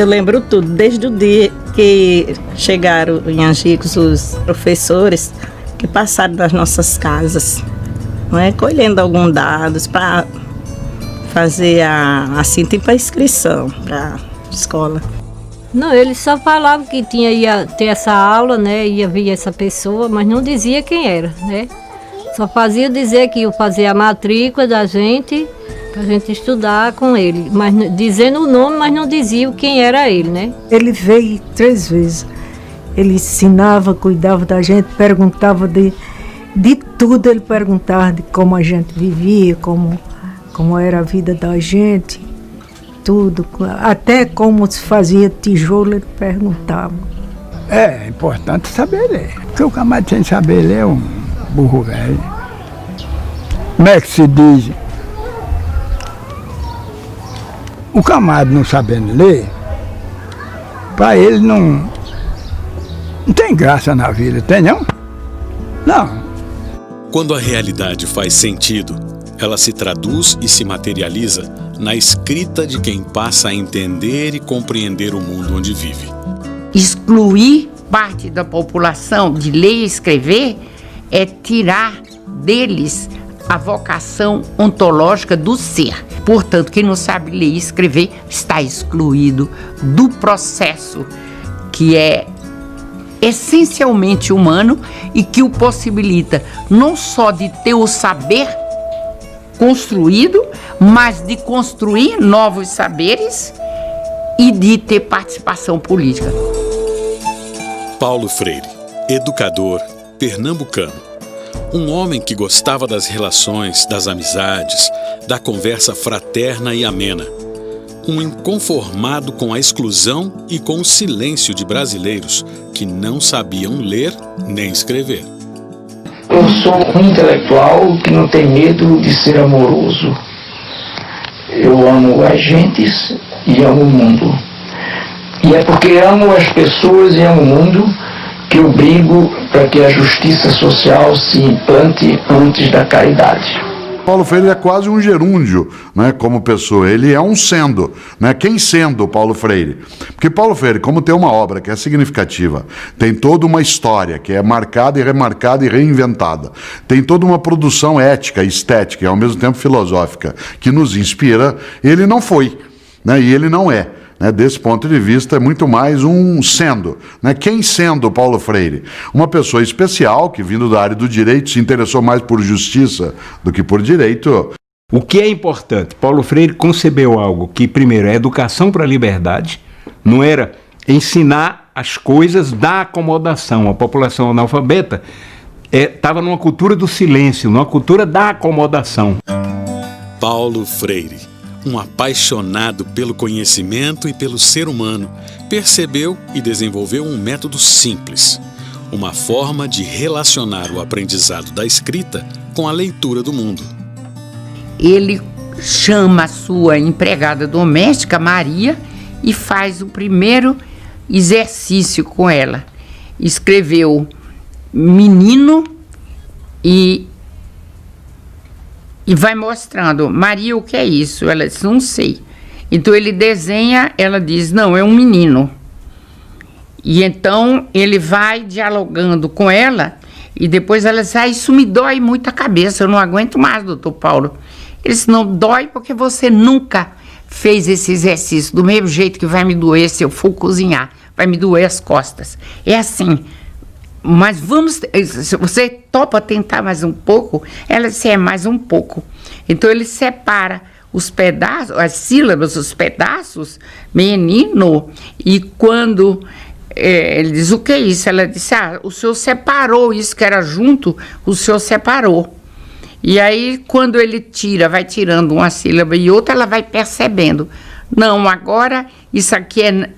Eu lembro tudo, desde o dia que chegaram em Angicos os professores que passaram das nossas casas, não é? Colhendo alguns dados para fazer assim, tipo a inscrição para a escola. Não, eles só falavam que ia ter essa aula, né? Ia vir essa pessoa, mas não dizia quem era, né? Só fazia dizer que ia fazer a matrícula da gente, pra gente estudar com ele, mas dizendo o nome, mas não dizia quem era ele, né? Ele veio 3 vezes. Ele ensinava, cuidava da gente, perguntava de tudo, ele perguntava de como a gente vivia, como era a vida da gente, tudo, até como se fazia tijolo, ele perguntava. É importante saber ler, porque o camarada sem saber ler é um burro velho. Como é que se diz? O camarada não sabendo ler, para ele não tem graça na vida, tem não? Não. Quando a realidade faz sentido, ela se traduz e se materializa na escrita de quem passa a entender e compreender o mundo onde vive. Excluir parte da população de ler e escrever é tirar deles a vocação ontológica do ser. Portanto, quem não sabe ler e escrever está excluído do processo que é essencialmente humano e que o possibilita não só de ter o saber construído, mas de construir novos saberes e de ter participação política. Paulo Freire, educador pernambucano. Um homem que gostava das relações, das amizades, da conversa fraterna e amena. Um inconformado com a exclusão e com o silêncio de brasileiros que não sabiam ler nem escrever. Eu sou um intelectual que não tem medo de ser amoroso. Eu amo as gentes e amo o mundo. E é porque amo as pessoas e amo o mundo que eu brigo para que a justiça social se implante antes da caridade. Paulo Freire é quase um gerúndio, né, como pessoa. Ele é um sendo, né? Quem sendo Paulo Freire? Porque Paulo Freire, como tem uma obra que é significativa, tem toda uma história que é marcada e remarcada e reinventada, tem toda uma produção ética, estética e ao mesmo tempo filosófica que nos inspira, ele não foi, né? E ele não é. Desse ponto de vista, é muito mais um sendo. Quem sendo Paulo Freire? Uma pessoa especial que, vindo da área do direito, se interessou mais por justiça do que por direito. O que é importante? Paulo Freire concebeu algo que, primeiro, é educação para a liberdade, não era ensinar as coisas da acomodação. A população analfabeta estava numa cultura do silêncio, numa cultura da acomodação. Paulo Freire, um apaixonado pelo conhecimento e pelo ser humano, percebeu e desenvolveu um método simples, uma forma de relacionar o aprendizado da escrita com a leitura do mundo. Ele chama a sua empregada doméstica, Maria, e faz o primeiro exercício com ela. Escreveu menino e vai mostrando, Maria, o que é isso? Ela diz, não sei. Então ele desenha, ela diz, não, é um menino. E então ele vai dialogando com ela e depois ela diz, isso me dói muito a cabeça, eu não aguento mais, doutor Paulo. Ele disse, não dói porque você nunca fez esse exercício, do mesmo jeito que vai me doer se eu for cozinhar, vai me doer as costas. É assim. Mas vamos, se você topa tentar mais um pouco, ela disse, mais um pouco. Então ele separa os pedaços, as sílabas, os pedaços, menino, e quando ele diz, o que é isso? Ela disse, o senhor separou isso que era junto, o senhor separou. E aí quando ele vai tirando uma sílaba e outra, ela vai percebendo, não, agora isso aqui é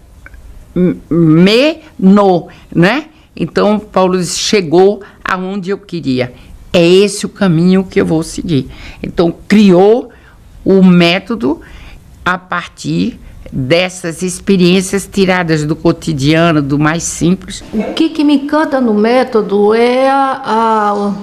no, né? Então, Paulo chegou aonde eu queria. É esse o caminho que eu vou seguir. Então, criou o método a partir dessas experiências tiradas do cotidiano, do mais simples. O que me encanta no método é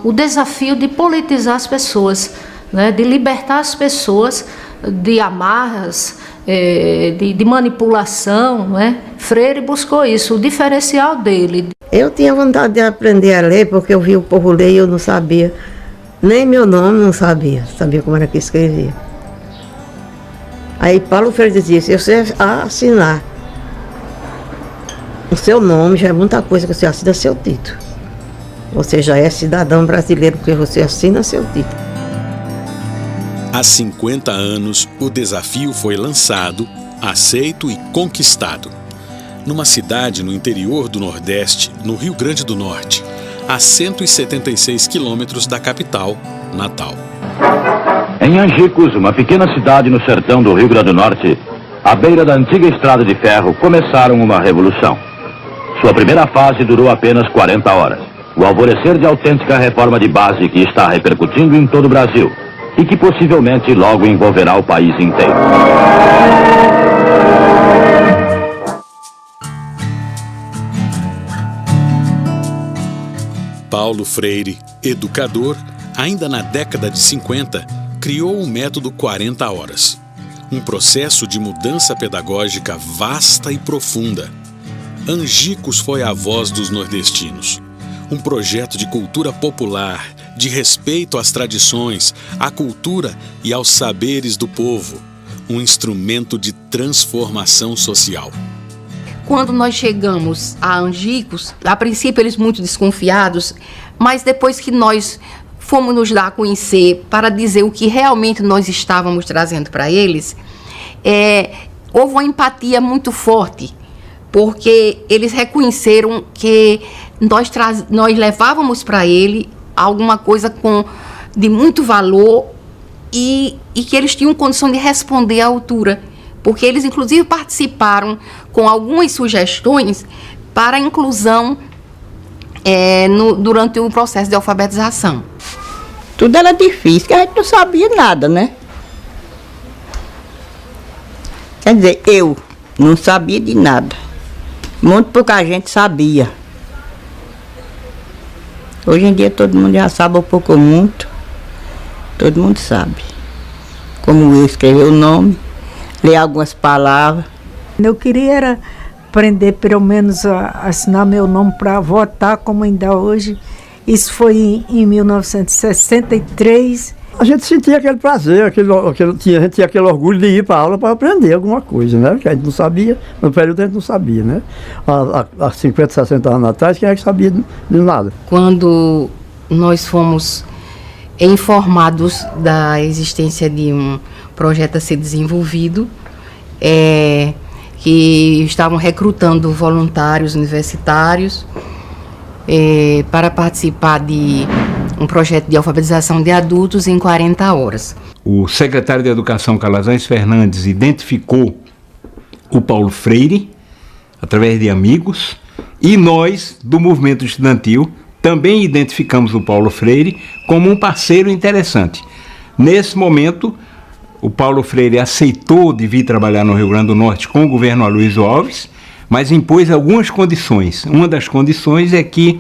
o desafio de politizar as pessoas, né? De libertar as pessoas de amarras, de manipulação, né? Freire buscou isso, o diferencial dele. Eu tinha vontade de aprender a ler, porque eu vi o povo ler e eu não sabia. Nem meu nome não sabia como era que escrevia. Aí Paulo Freire dizia, se você assinar o seu nome, já é muita coisa que você assina seu título. Você já é cidadão brasileiro, porque você assina seu título. Há 50 anos, o desafio foi lançado, aceito e conquistado. Numa cidade no interior do Nordeste, no Rio Grande do Norte, a 176 quilômetros da capital, Natal. Em Angicos, uma pequena cidade no sertão do Rio Grande do Norte, à beira da antiga estrada de ferro, começaram uma revolução. Sua primeira fase durou apenas 40 horas. O alvorecer de autêntica reforma de base que está repercutindo em todo o Brasil e que possivelmente logo envolverá o país inteiro. Paulo Freire, educador, ainda na década de 50, criou o método 40 horas. Um processo de mudança pedagógica vasta e profunda. Angicos foi a voz dos nordestinos. Um projeto de cultura popular, de respeito às tradições, à cultura e aos saberes do povo. Um instrumento de transformação social. Quando nós chegamos a Angicos, a princípio eles muito desconfiados, mas depois que nós fomos nos dar a conhecer para dizer o que realmente nós estávamos trazendo para eles, houve uma empatia muito forte, porque eles reconheceram que nós levávamos para ele alguma coisa de muito valor e que eles tinham condição de responder à altura, porque eles inclusive participaram com algumas sugestões para a inclusão durante o processo de alfabetização. Tudo era difícil, que a gente não sabia nada, né? Quer dizer, eu não sabia de nada. Muito pouca gente sabia. Hoje em dia todo mundo já sabe um pouco ou muito. Todo mundo sabe. Como eu escrever o nome, ler algumas palavras. Eu queria era aprender pelo menos a assinar meu nome para votar, como ainda hoje. Isso foi em 1963. A gente sentia aquele prazer, a gente tinha aquele orgulho de ir para a aula para aprender alguma coisa, né? Que a gente não sabia, no período a gente não sabia, né? Há 50, 60 anos atrás, quem é que sabia de nada? Quando nós fomos informados da existência de um projeto a ser desenvolvido, que estavam recrutando voluntários universitários para participar de um projeto de alfabetização de adultos em 40 horas. O secretário de Educação, Calazans Fernandes, identificou o Paulo Freire, através de amigos, e nós, do movimento estudantil, também identificamos o Paulo Freire como um parceiro interessante. Nesse momento, o Paulo Freire aceitou de vir trabalhar no Rio Grande do Norte com o governo Aloysio Alves, mas impôs algumas condições. Uma das condições é que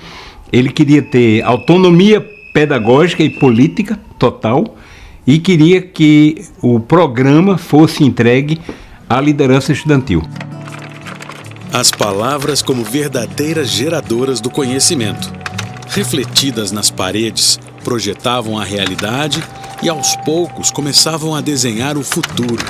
ele queria ter autonomia pedagógica e política total e queria que o programa fosse entregue à liderança estudantil. As palavras como verdadeiras geradoras do conhecimento, refletidas nas paredes, projetavam a realidade e aos poucos começavam a desenhar o futuro.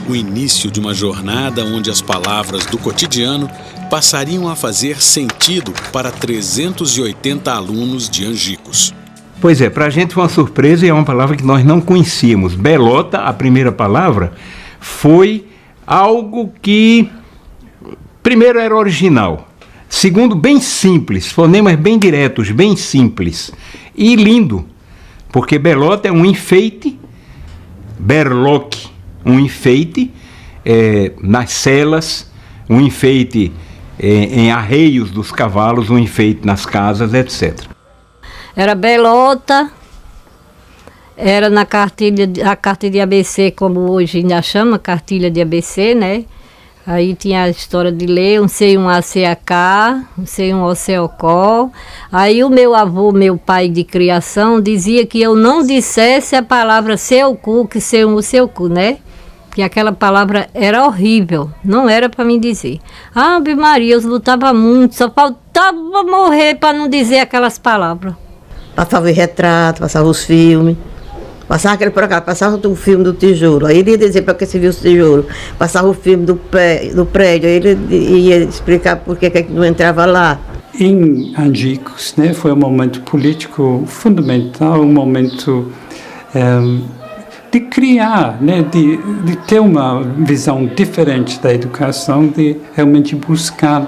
O início de uma jornada onde as palavras do cotidiano passariam a fazer sentido para 380 alunos de Angicos. Pois é, para a gente foi uma surpresa e é uma palavra que nós não conhecíamos. Belota, a primeira palavra, foi algo que, primeiro, era original. Segundo, bem simples, fonemas bem diretos, bem simples. E lindo, porque belota é um enfeite, berloque, um enfeite nas celas, um enfeite em arreios dos cavalos, um enfeite nas casas, etc. Era belota, era na cartilha de ABC, como hoje ainda chama, cartilha de ABC, né? Aí tinha a história de ler, um C, um A, C, A, K, um C, um O, C, O, CO. Aí o meu avô, meu pai de criação, dizia que eu não dissesse a palavra seu cu, que seu cu, né? que aquela palavra era horrível, não era para mim dizer. Ave Maria, eu lutava muito, só faltava morrer para não dizer aquelas palavras. Passava os retratos, passava os filmes. Passava aquele por cá, passava o filme do tijolo. Aí ele ia dizer para que se viu o tijolo. Passava o filme do prédio, aí ele ia explicar por que não entrava lá. Em Angicos, né, foi um momento político fundamental, um momento de criar, né, de ter uma visão diferente da educação, de realmente buscar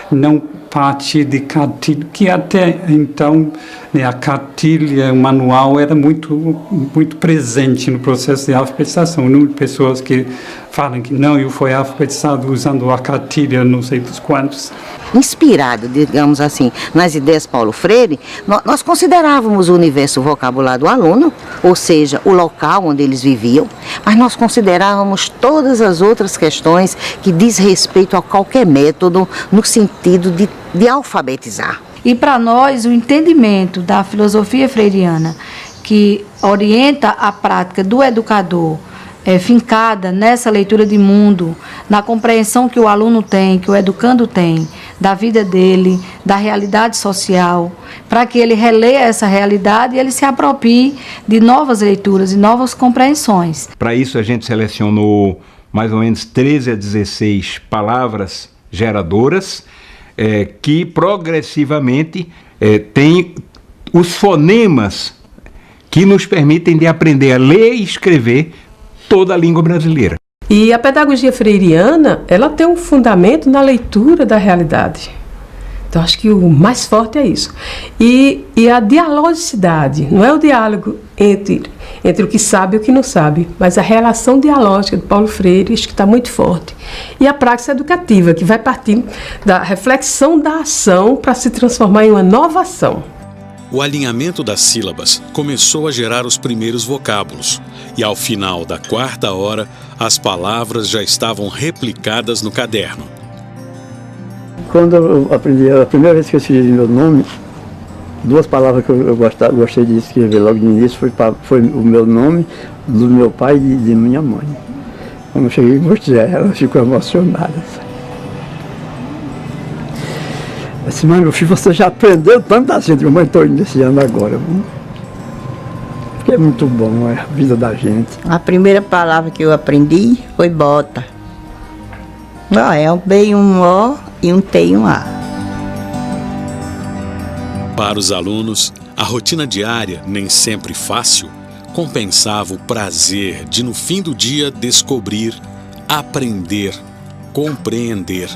não parte de cartilha, que até então, né, a cartilha, o manual era muito presente no processo de alfabetização. O número de pessoas que falam que não, eu fui alfabetizado usando a cartilha, não sei dos quantos. Inspirado, digamos assim, nas ideias Paulo Freire, nós considerávamos o universo vocabular do aluno, ou seja, o local onde eles viviam, mas nós considerávamos todas as outras questões que diz respeito a qualquer método no sentido de alfabetizar. E para nós, o entendimento da filosofia freiriana, que orienta a prática do educador, fincada nessa leitura de mundo, na compreensão que o aluno tem, que o educando tem, da vida dele, da realidade social, para que ele releia essa realidade e ele se aproprie de novas leituras e novas compreensões. Para isso a gente selecionou mais ou menos 13 a 16 palavras geradoras, que progressivamente tem os fonemas que nos permitem de aprender a ler e escrever toda a língua brasileira. E a pedagogia freiriana, ela tem um fundamento na leitura da realidade. Então, acho que o mais forte é isso. E a dialogicidade, não é o diálogo entre o que sabe e o que não sabe, mas a relação dialógica de Paulo Freire, acho que está muito forte. E a prática educativa, que vai partir da reflexão da ação para se transformar em uma nova ação. O alinhamento das sílabas começou a gerar os primeiros vocábulos, e ao final da 4ª hora, as palavras já estavam replicadas no caderno. Quando eu aprendi, a primeira vez que eu escrevi meu nome, 2 palavras que eu gostei de escrever logo de início foi o meu nome, do meu pai e de minha mãe. Quando eu cheguei e mostrei, ela ficou emocionada. Eu disse, mãe, meu filho, você já aprendeu tanto assim, que eu estou iniciando agora. Porque é muito bom, é a vida da gente. A primeira palavra que eu aprendi foi bota. É um B, um O e um T e um A. Para os alunos, a rotina diária, nem sempre fácil, compensava o prazer de, no fim do dia, descobrir, aprender, compreender.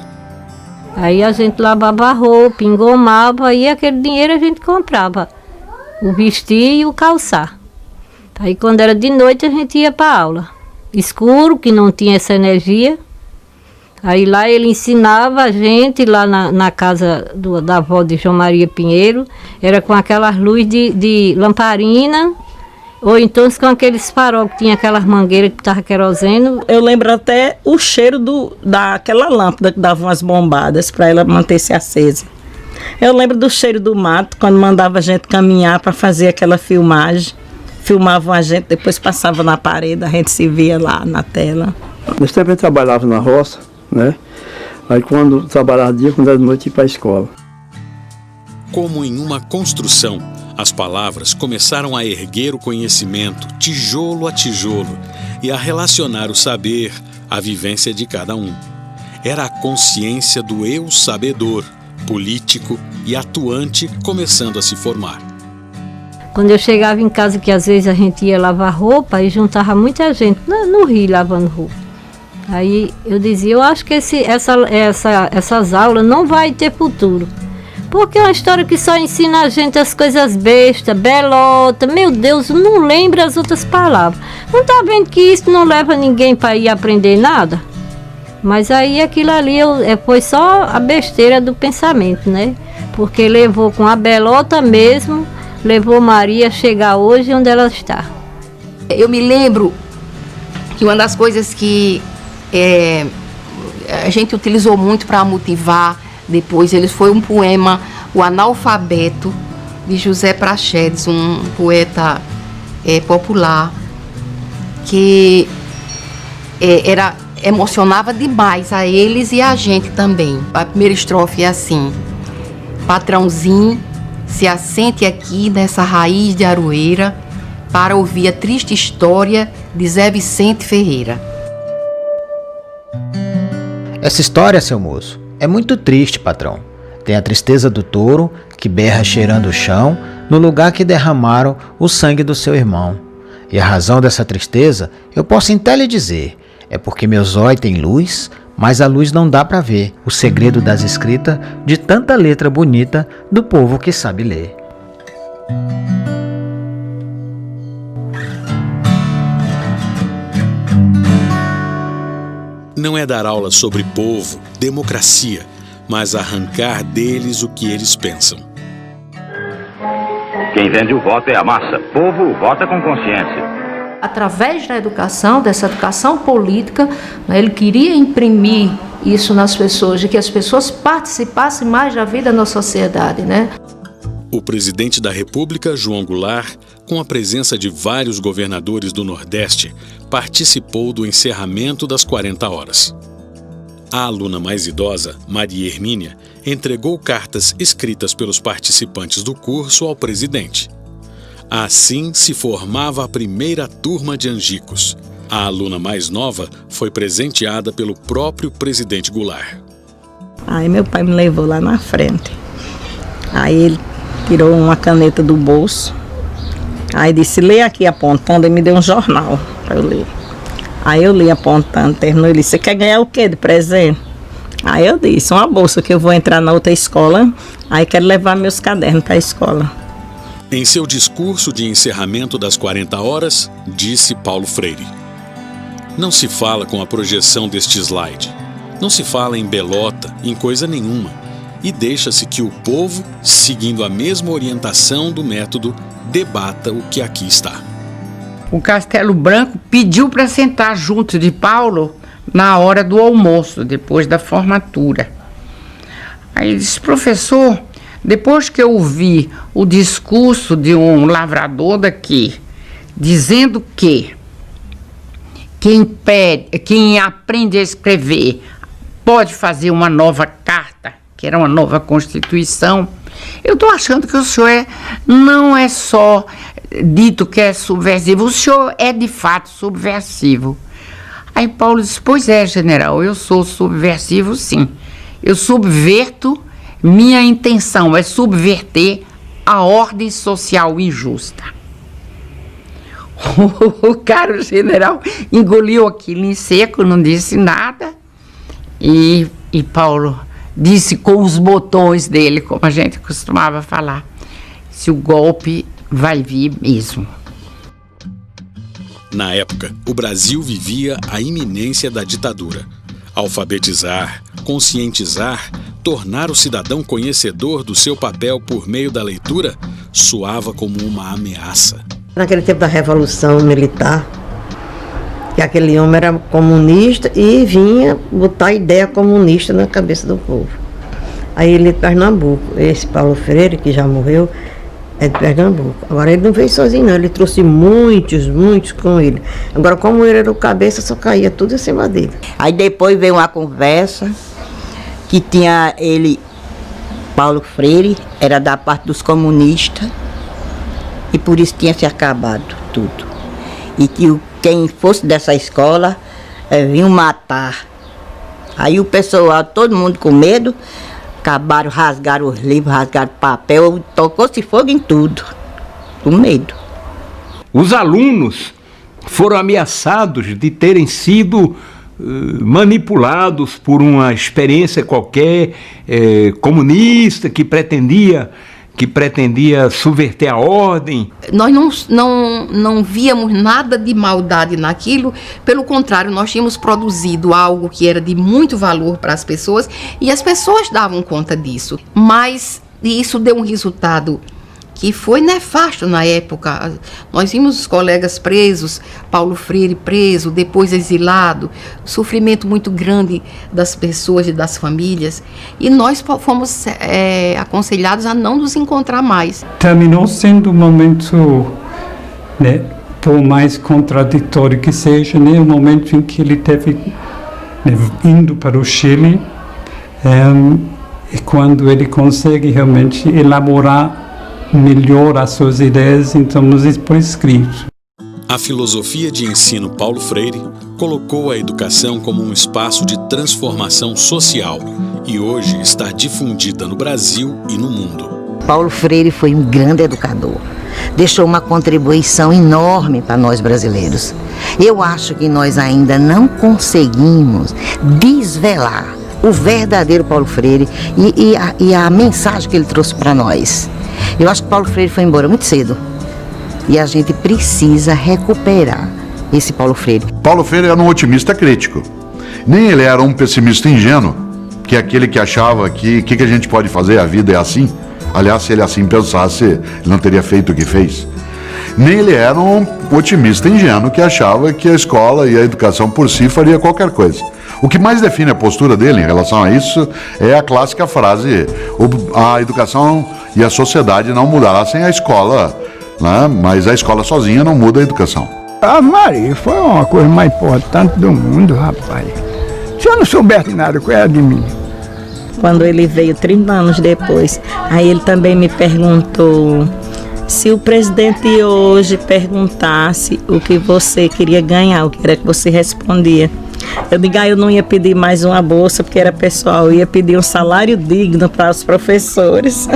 Aí a gente lavava a roupa, engomava, e aquele dinheiro a gente comprava o vestir e o calçar. Aí quando era de noite a gente ia para a aula. Escuro, que não tinha essa energia. Aí lá ele ensinava a gente, lá na casa da avó de João Maria Pinheiro, era com aquelas luzes de lamparina, ou então com aqueles farol que tinha aquelas mangueiras que estava queroseno. Eu lembro até o cheiro daquela lâmpada que dava umas bombadas para ela manter-se acesa. Eu lembro do cheiro do mato, quando mandava a gente caminhar para fazer aquela filmagem. Filmavam a gente, depois passava na parede, a gente se via lá na tela. Nesse tempo eu trabalhava na roça, né? Aí quando trabalhava dia, quando era de noite, ia para a escola. Como em uma construção, as palavras começaram a erguer o conhecimento tijolo a tijolo e a relacionar o saber à vivência de cada um. Era a consciência do eu sabedor, político e atuante começando a se formar. Quando eu chegava em casa, que às vezes a gente ia lavar roupa, e juntava muita gente no rio lavando roupa. Aí eu dizia, eu acho que essas aulas não vai ter futuro. Porque é uma história que só ensina a gente as coisas bestas, belota, meu Deus, não lembra as outras palavras. Não tá vendo que isso não leva ninguém para ir aprender nada? Mas aí aquilo ali foi só a besteira do pensamento, né? Porque levou com a belota mesmo, levou Maria a chegar hoje onde ela está. Eu me lembro que uma das coisas que a gente utilizou muito para motivar depois, foi um poema, O Analfabeto, de José Praxedes, um poeta popular, que emocionava demais a eles e a gente também. A primeira estrofe é assim: patrãozinho, se assente aqui nessa raiz de aroeira para ouvir a triste história de Zé Vicente Ferreira. Essa história, seu moço, é muito triste, patrão. Tem a tristeza do touro que berra cheirando o chão no lugar que derramaram o sangue do seu irmão. E a razão dessa tristeza eu posso até lhe dizer, é porque meus olhos têm luz, mas a luz não dá para ver o segredo das escritas de tanta letra bonita do povo que sabe ler. Não é dar aula sobre povo, democracia, mas arrancar deles o que eles pensam. Quem vende o voto é a massa. Povo vota com consciência. Através da educação, dessa educação política, né, ele queria imprimir isso nas pessoas, de que as pessoas participassem mais da vida na sociedade, né? O presidente da República, João Goulart, com a presença de vários governadores do Nordeste, participou do encerramento das 40 horas. A aluna mais idosa, Maria Hermínia, entregou cartas escritas pelos participantes do curso ao presidente. Assim se formava a primeira turma de Angicos. A aluna mais nova foi presenteada pelo próprio presidente Goulart. Aí meu pai me levou lá na frente. Aí ele tirou uma caneta do bolso. Aí disse, lê aqui apontando, e me deu um jornal para eu ler. Aí eu li apontando, terminou, ele disse, você quer ganhar o quê de presente? Aí eu disse, uma bolsa que eu vou entrar na outra escola, aí quero levar meus cadernos para a escola. Em seu discurso de encerramento das 40 horas, disse Paulo Freire: não se fala com a projeção deste slide, não se fala em belota, em coisa nenhuma, e deixa-se que o povo, seguindo a mesma orientação do método, debata o que aqui está. O Castelo Branco pediu para sentar junto de Paulo na hora do almoço, depois da formatura. Aí ele disse, professor, depois que eu ouvi o discurso de um lavrador daqui, dizendo que quem aprende a escrever pode fazer uma nova carta, que era uma nova Constituição, eu estou achando que o senhor não é só dito que é subversivo, o senhor é de fato subversivo. Aí Paulo disse, pois é, general, eu sou subversivo sim. Eu subverto, minha intenção é subverter a ordem social injusta. O caro general engoliu aquilo em seco, não disse nada, e Paulo disse com os botões dele, como a gente costumava falar, se o golpe vai vir mesmo. Na época, o Brasil vivia a iminência da ditadura. Alfabetizar, conscientizar, tornar o cidadão conhecedor do seu papel por meio da leitura soava como uma ameaça. Naquele tempo da Revolução Militar, que aquele homem era comunista e vinha botar a ideia comunista na cabeça do povo. Aí ele é de Pernambuco, esse Paulo Freire, que já morreu, é de Pernambuco. Agora ele não veio sozinho não, ele trouxe muitos com ele. Agora como ele era o cabeça, só caía tudo em cima dele. Aí depois veio uma conversa que tinha ele, Paulo Freire, era da parte dos comunistas, e por isso tinha se acabado tudo. E que quem fosse dessa escola vinham matar. Aí o pessoal, todo mundo com medo, acabaram, rasgaram os livros, rasgaram o papel, tocou-se fogo em tudo, com medo. Os alunos foram ameaçados de terem sido manipulados por uma experiência qualquer comunista que pretendia subverter a ordem. Nós não víamos nada de maldade naquilo, pelo contrário, nós tínhamos produzido algo que era de muito valor para as pessoas e as pessoas davam conta disso. Mas isso deu um resultado que foi nefasto na época. Nós vimos os colegas presos, Paulo Freire preso, depois exilado, sofrimento muito grande das pessoas e das famílias, e nós fomos aconselhados a não nos encontrar mais. Terminou sendo um momento, né, por mais contraditório que seja, né, o momento em que ele teve, né, indo para o Chile, e quando ele consegue realmente elaborar melhor as suas ideias, então nos expõe escrito. A filosofia de ensino Paulo Freire colocou a educação como um espaço de transformação social e hoje está difundida no Brasil e no mundo. Paulo Freire foi um grande educador. Deixou uma contribuição enorme para nós brasileiros. Eu acho que nós ainda não conseguimos desvelar o verdadeiro Paulo Freire e a mensagem que ele trouxe para nós. Eu acho que Paulo Freire foi embora muito cedo. E a gente precisa recuperar esse Paulo Freire. Paulo Freire era um otimista crítico. Nem ele era um pessimista ingênuo, que é aquele que achava que o que a gente pode fazer, a vida é assim. Aliás, se ele assim pensasse, ele não teria feito o que fez. Nem ele era um otimista ingênuo que achava que a escola e a educação por si faria qualquer coisa. O que mais define a postura dele em relação a isso é a clássica frase: a educação e a sociedade não mudará sem a escola, né? Mas a escola sozinha não muda a educação. A Maria foi uma coisa mais importante do mundo, rapaz. Se eu não soubesse nada, qual era de mim? Quando ele veio 30 anos depois, aí ele também me perguntou: se o presidente hoje perguntasse o que você queria ganhar, o que era que você respondia? Eu digo, eu não ia pedir mais uma bolsa, porque era pessoal, eu ia pedir um salário digno para os professores.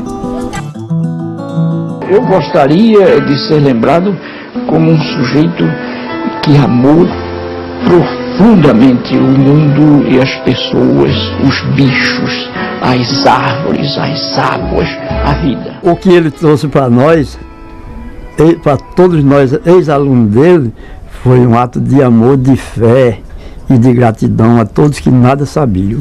Eu gostaria de ser lembrado como um sujeito que amou profundamente o mundo e as pessoas, os bichos, as árvores, as águas, a vida. O que ele trouxe para nós, para todos nós, ex-alunos dele, foi um ato de amor, de fé e de gratidão a todos que nada sabiam.